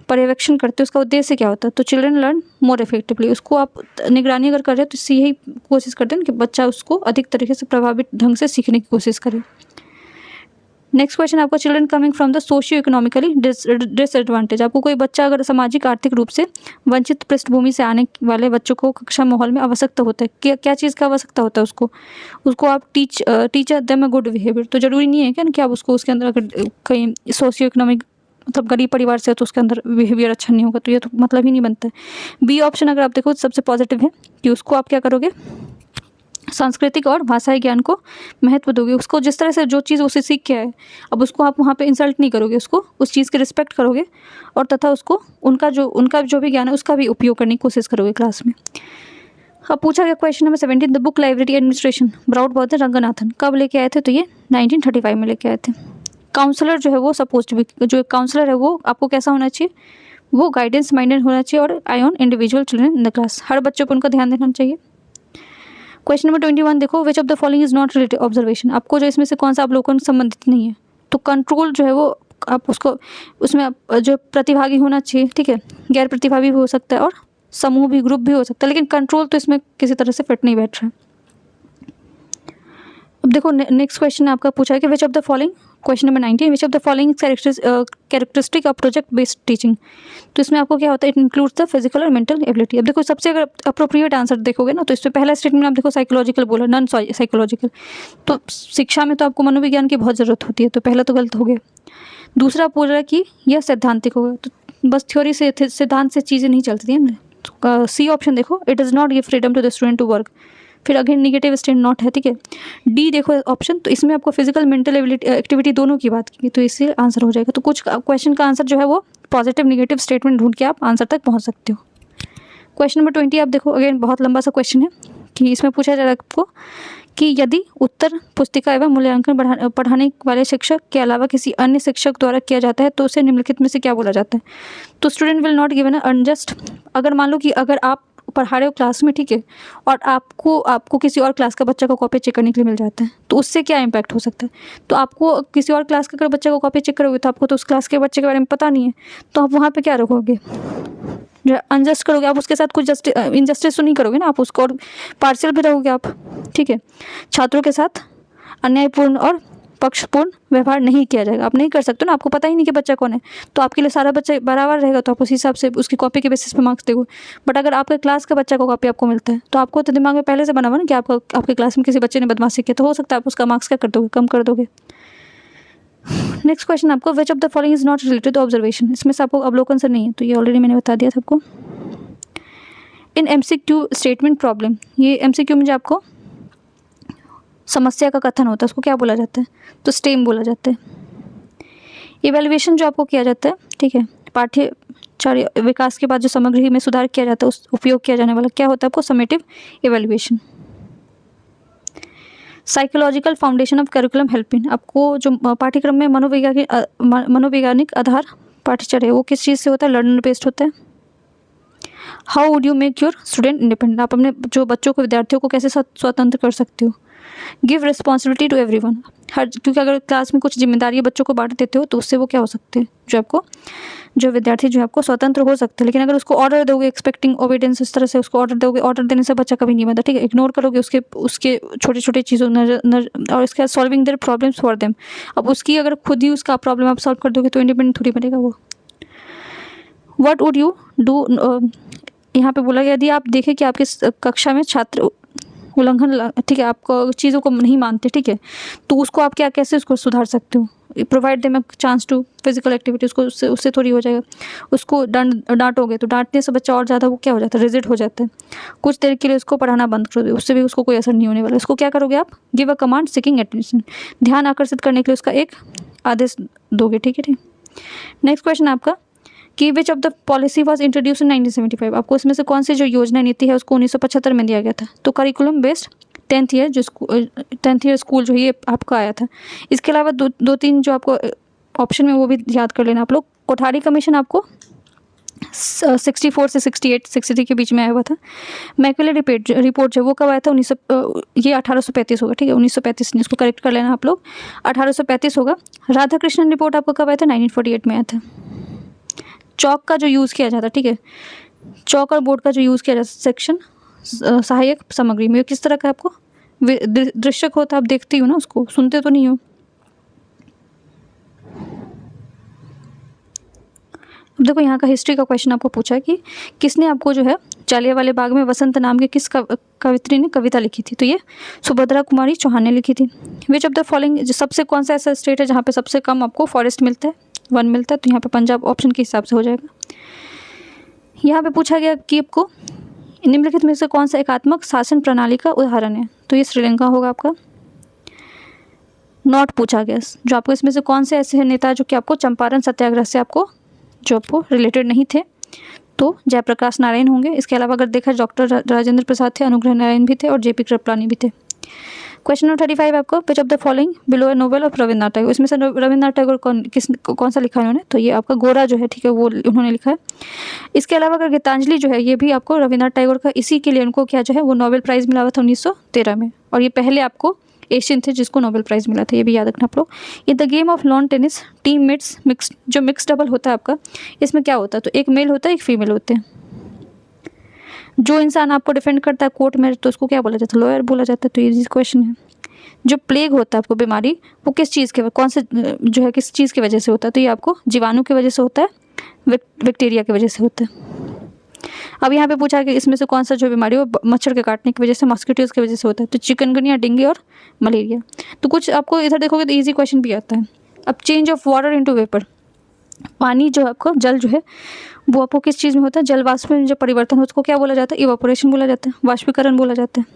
पर्यवेक्षण करते हो, उसका उद्देश्य क्या होता है, तो चिल्ड्रन लर्न मोर इफेक्टिवली, उसको आप निगरानी अगर कर रहे हो तो इससे यही कोशिश करते हैं कि बच्चा उसको अधिक तरीके से प्रभावित ढंग से सीखने की कोशिश करे। नेक्स्ट क्वेश्चन आपको, children coming from the socio economically disadvantage, आपको कोई बच्चा अगर सामाजिक आर्थिक रूप से वंचित पृष्ठभूमि से आने वाले बच्चों को कक्षा माहौल में आवश्यकता होता है, क्या चीज़ का आवश्यकता होता है उसको आप teacher them a good behaviour. तो ज़रूरी नहीं है क्या कि आप उसको उसके अंदर अगर कहीं सोशियो इकोनॉमिक मतलब गरीब परिवार से है तो उसके अंदर बिहेवियर अच्छा नहीं होगा, तो ये तो मतलब ही नहीं बनता है। बी ऑप्शन अगर आप देखो सबसे पॉजिटिव है कि उसको आप क्या करोगे, सांस्कृतिक और भाषाई ज्ञान को महत्व दोगे, उसको जिस तरह से जो चीज़ उसे सीख के आए, अब उसको आप वहाँ पे इंसल्ट नहीं करोगे, उसको उस चीज़ की रिस्पेक्ट करोगे, और तथा उसको उनका जो भी ज्ञान है उसका भी उपयोग करने की कोशिश करोगे क्लास में। अब पूछा गया question number 17, the book library administration broad border Ranganathan कब लेके आए थे, तो ये 1935 में लेके आए थे। काउंसलर जो है वो सपोज टू बी, जो काउंसलर है वो आपको कैसा होना चाहिए, वो गाइडेंस माइंडेड होना चाहिए और eye on individual children in the class, हर बच्चों पर उनका ध्यान देना चाहिए। क्वेश्चन नंबर 21 देखो, विच of the following is not related observation, आपको जो इसमें से कौन सा अवलोकन संबंधित नहीं है, तो कंट्रोल जो है वो आप उसको उसमें जो प्रतिभागी होना चाहिए, ठीक है, गैर प्रतिभागी भी हो सकता है और समूह भी, ग्रुप भी हो सकता है, लेकिन कंट्रोल तो इसमें किसी तरह से फिट नहीं बैठ रहा है। अब देखो नेक्स्ट क्वेश्चन आपका पूछा है कि विच of the following, question number 19, which of the following characteristic of project based teaching, तो इसमें आपको क्या होता है, इट इंक्लूड्स द फिजिकल और मेंटल एबिलिटी। अब देखो सबसे अगर अप्रोप्रिएट आंसर देखोगे ना, तो इसमें पहला स्टेटमेंट आप देखो साइकोलॉजिकल बोला, नॉन साइकोलॉजिकल, तो शिक्षा में तो आपको मनोविज्ञान की बहुत ज़रूरत होती है, तो पहला तो गलत हो गया। दूसरा बोल रहा है कि यह सैद्धांतिक होगा, तो बस थ्योरी से, सिद्धांत से चीज़ें नहीं चलती हैं। सी ऑप्शन देखो, it does not give freedom to the student to work, फिर अगेन निगेटिव स्टेट नॉट है, ठीक है। डी देखो ऑप्शन, तो इसमें आपको फिजिकल मेंटल एक्टिविटी दोनों की बात की, तो इससे आंसर हो जाएगा। तो कुछ क्वेश्चन का आंसर जो है वो पॉजिटिव निगेटिव स्टेटमेंट ढूंढ के आप आंसर तक पहुँच सकते हो। क्वेश्चन नंबर 20 आप देखो, अगेन बहुत लंबा सा क्वेश्चन है कि इसमें पूछा जा रहा है आपको कि यदि उत्तर पुस्तिका एवं मूल्यांकन पढ़ाने वाले शिक्षक के अलावा किसी अन्य शिक्षक द्वारा किया जाता है तो उसे निम्नलिखित में से क्या बोला जाता है। तो student will not given unjust, अगर मान लो कि अगर आप पढ़ा रहे हो क्लास में, ठीक है, और आपको किसी और क्लास का बच्चा को कॉपी चेक करने के लिए मिल जाता है, तो उससे क्या इम्पैक्ट हो सकता है। तो आपको किसी और क्लास का अगर बच्चे को कॉपी चेक करोगे तो आपको तो उस क्लास के बच्चे के बारे में पता नहीं है, तो आप वहाँ पे क्या रखोगे, जो अनजस्ट करोगे आप उसके साथ, कुछ इनजस्टिस तो नहीं करोगे ना, आप उसको और पार्शियल भी रहोगे आप, ठीक है। छात्रों के साथ अन्यायपूर्ण और पक्षपूर्ण व्यवहार नहीं किया जाएगा, आप नहीं कर सकते ना, आपको पता ही नहीं कि बच्चा कौन है, तो आपके लिए सारा बच्चा बराबर रहेगा, तो आप उसी हिसाब से उसकी कॉपी के बेसिस पे मार्क्स दोगे। बट अगर आपके क्लास का बच्चा को कॉपी आपको मिलता है तो आपको तो दिमाग में पहले से बना हुआ ना कि आपके क्लास में किसी बच्चे ने बदमाशी किया, तो हो सकता है आप उसका मार्क्स क्या कर दोगे, कम कर दोगे। नेक्स्ट क्वेश्चन आपको, which of the following is not related to observation, इसमें से आपको अवलोकन से नहीं है, तो ये ऑलरेडी मैंने बता दिया सबको। इन एमसीक्यू स्टेटमेंट प्रॉब्लम, ये एमसीक्यू में जो आपको समस्या का कथन होता है उसको क्या बोला जाता है, तो स्टेम बोला जाता है। इवैल्यूएशन जो आपको किया जाता है, ठीक है, पाठ्यचर्या विकास के बाद जो सामग्री में सुधार किया जाता है उस उपयोग किया जाने वाला क्या होता है आपको, summative evaluation. Psychological foundation of curriculum helping, आपको जो पाठ्यक्रम में मनोवैज्ञानिक आधार पाठ्यचर्या वो किस चीज़ से होता है, लर्नर बेस्ड होता है। How would you make your student independent, आप अपने जो बच्चों को विद्यार्थियों को कैसे स्वतंत्र कर सकते हो। गिव रिस्पॉन्सिबिलिटी टू एवरीवन, क्योंकि अगर क्लास में कुछ जिम्मेदारी बच्चों को बांट देते हो तो उससे वो क्या हो सकते हैं, जो विद्यार्थी जो है आपको स्वतंत्र हो सकते हैं। लेकिन अगर उसको ऑर्डर दोगे एक्सपेक्टिंग ओबीडियंस, इस तरह से उसको ऑर्डर दोगे, ऑर्डर देने से बच्चा कभी नहीं बनता, ठीक है। इग्नोर करोगे उसके छोटे छोटे चीज़ों और इसके बाद solving their problems for them, अब उसकी अगर खुद ही उसका प्रॉब्लम आप सॉल्व कर दोगे तो इंडिपेंडेंट थोड़ी बनेगा वो। व्हाट वुड यू डू, यहाँ पे बोला यदि आप देखें कि आपके कक्षा में छात्र उल्लंघन, ठीक है, आपको चीज़ों को नहीं मानते, ठीक है, तो उसको आप कैसे उसको सुधार सकते हो। Provide them a chance to physical activity, उसको उससे थोड़ी हो जाएगा। उसको डांटोगे तो डांटने से बच्चा और ज़्यादा वो क्या हो जाता है, रिजिड हो जाता है। कुछ देर के लिए उसको पढ़ाना बंद कर दो, उससे भी उसको कोई असर नहीं होने वाला। उसको क्या करोगे आप, give a command seeking attention, ध्यान आकर्षित करने के लिए उसका एक आदेश दोगे, ठीक है, ठीक। नेक्स्ट क्वेश्चन आपका कि विच of the policy was introduce इन 1975, आपको इसमें से कौन सी जो योजना नीति है उसको 1975 में दिया गया था। तो curriculum based 10th year school जो ये आपका आया था। इसके अलावा दो तीन जो आपको ऑप्शन में वो भी याद कर लेना आप लोग। कोठारी कमीशन आपको 64 से 63 के बीच में आया हुआ था। मैकेले रिपोर्ट जो वो कब आया था, ये 1835 होगा, ठीक है, 1935 नहीं, इसको करेक्ट कर लेना आप लोग, 1835 होगा। राधाकृष्णन रिपोर्ट आपको कब आया था, 1948 में आया था। चौक का जो यूज़ किया जाता, ठीक है, चौक और बोर्ड का जो यूज़ किया जाता सेक्शन सहायक सामग्री में किस तरह का आपको दृश्यक होता है, आप देखती हो ना उसको, सुनते तो नहीं हो। अब देखो यहाँ का हिस्ट्री का क्वेश्चन आपको पूछा कि किसने आपको जो है जालियांवाला बाग में वसंत नाम के किस कवित्री ने कविता लिखी थी, तो ये सुभद्रा कुमारी चौहान ने लिखी थी। विच ऑफ द फॉलोइंग, सबसे कौन सा ऐसा स्टेट है जहाँ पे सबसे कम आपको फॉरेस्ट मिलता है, वन मिलता है, तो यहाँ पे पंजाब ऑप्शन के हिसाब से हो जाएगा। यहाँ पे पूछा गया कि आपको निम्नलिखित में से कौन सा एकात्मक शासन प्रणाली का उदाहरण है, तो ये श्रीलंका होगा आपका। नॉट पूछा गया जो आपको इसमें से कौन से ऐसे नेता जो कि आपको चंपारण सत्याग्रह से आपको रिलेटेड नहीं थे, तो जयप्रकाश नारायण होंगे। इसके अलावा अगर देखा डॉक्टर राजेंद्र प्रसाद थे, अनुग्रह नारायण भी थे और जेपी कृपलानी भी थे। क्वेश्चन नंबर 35 आपको, which of the following below A novel of Rabindranath Tagore, इसमें से रविन्द्रनाथ टैगोर कौन सा लिखा है उन्होंने, तो ये आपका गोरा जो है, ठीक है, वो उन्होंने लिखा है। इसके अलावा अगर गीतांजलि जो है ये भी आपको रविन्द्रनाथ टैगोर का, इसी के लिए उनको क्या जो है वो नोबेल प्राइज़ मिला हुआ था 1913 में, और ये पहले आपको एशियन थे जिसको नोबेल प्राइज़ मिला था, ये भी याद रखना आप लोग। In the game of lawn tennis team mates mix double होता है आपका, इसमें क्या होता है, तो एक मेल होता है एक फीमेल होते हैं। जो इंसान आपको डिफेंड करता है कोर्ट में तो उसको क्या बोला जाता है, लॉयर बोला जाता है, तो ये क्वेश्चन है। जो प्लेग होता है आपको बीमारी, वो किस चीज़ के कौन से जो है किस चीज़ की वजह से होता है, तो ये आपको जीवाणु की वजह से होता है, बैक्टीरिया की वजह से होता है। अब यहाँ पे पूछा कि इसमें से कौन सा जो बीमारी हो मच्छर के काटने की वजह से, मॉस्किटोज की वजह से होता है, तो चिकनगुनिया, डेंगू और मलेरिया। तो कुछ आपको इधर देखोगे तो ईजी क्वेश्चन भी आता है। अब change of water into vapour, पानी जो आपको जल जो है वो आपको किस चीज़ में होता है, जल वाष्प में जो परिवर्तन हो उसको क्या बोला जाता है, इवापोरेशन बोला जाता है, वाष्पीकरण बोला जाता है।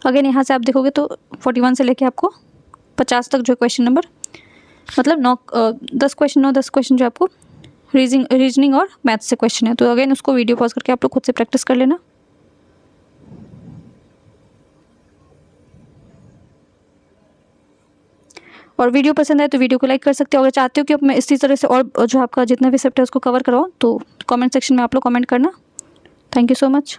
अगेन यहाँ से आप देखोगे तो 41 से लेके आपको 50 तक जो क्वेश्चन नंबर, मतलब 10 क्वेश्चन जो आपको रीजनिंग और मैथ्स से क्वेश्चन है। तो अगेन उसको वीडियो पॉज करके आप लोग खुद से प्रैक्टिस कर लेना। और वीडियो पसंद आए तो वीडियो को लाइक कर सकते हो। अगर चाहते हो कि अब मैं इसी तरह से और जो आपका जितना भी सब्जेक्ट है उसको कवर करवाऊँ तो कमेंट सेक्शन में आप लोग कमेंट करना। Thank you so much.